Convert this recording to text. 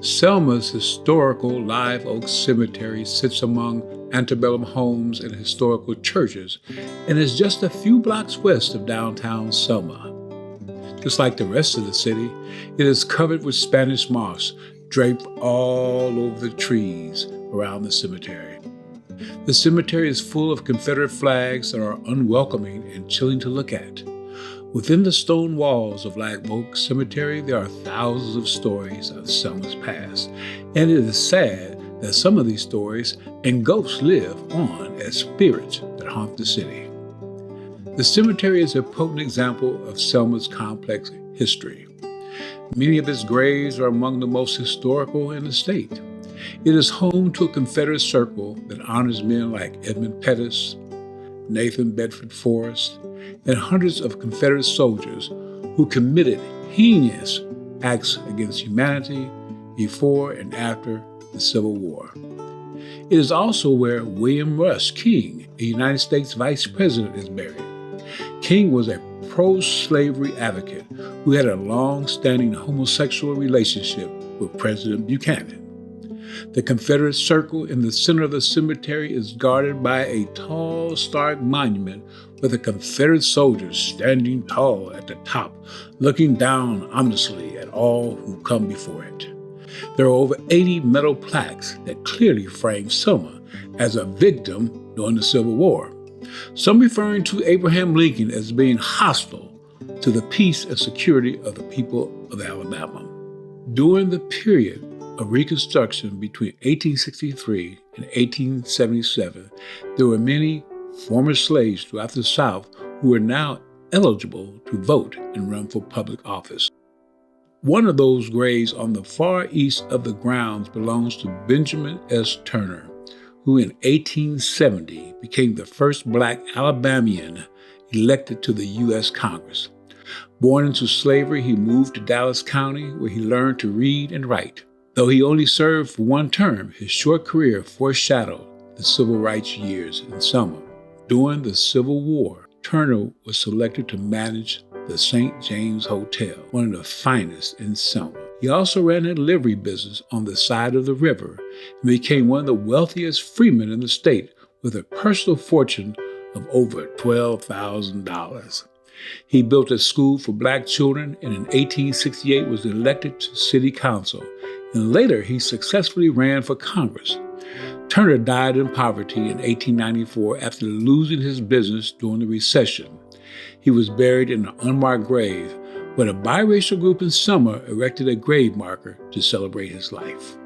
Selma's historical live oak cemetery sits among antebellum homes and historical churches and is just a few blocks west of downtown Selma. Just like the rest of the city, it is covered with Spanish moss draped all over the trees around the cemetery. The cemetery is full of Confederate flags that are unwelcoming and chilling to look at. Within the stone walls of Live Oak Cemetery, there are thousands of stories of Selma's past, and it is sad that some of these stories and ghosts live on as spirits that haunt the city. The cemetery is a potent example of Selma's complex history. Many of its graves are among the most historical in the state. It is home to a Confederate circle that honors men like Edmund Pettus, Nathan Bedford Forrest, and hundreds of Confederate soldiers who committed heinous acts against humanity before and after the Civil War. It is also where William Rush King, a United States Vice President, is buried. King was a pro-slavery advocate who had a long-standing homosexual relationship with President Buchanan. The Confederate circle in the center of the cemetery is guarded by a tall, stark monument with the Confederate soldiers standing tall at the top, looking down ominously at all who come before it. There are over 80 metal plaques that clearly frame Selma as a victim during the Civil War, some referring to Abraham Lincoln as being hostile to the peace and security of the people of Alabama. During the period of Reconstruction between 1863 and 1877, there were many former slaves throughout the South who are now eligible to vote and run for public office. One of those graves on the far east of the grounds belongs to Benjamin S. Turner, who in 1870 became the first Black Alabamian elected to the U.S. Congress. Born into slavery, he moved to Dallas County, where he learned to read and write. Though he only served for one term, his short career foreshadowed the civil rights years in Selma. During the Civil War, Turner was selected to manage the St. James Hotel, one of the finest in Selma. He also ran a livery business on the side of the river and became one of the wealthiest freemen in the state with a personal fortune of over $12,000. He built a school for Black children and in 1868 was elected to city council, and later he successfully ran for Congress. Turner died in poverty in 1894 after losing his business during the recession. He was buried in an unmarked grave, but a biracial group in Selma erected a grave marker to celebrate his life.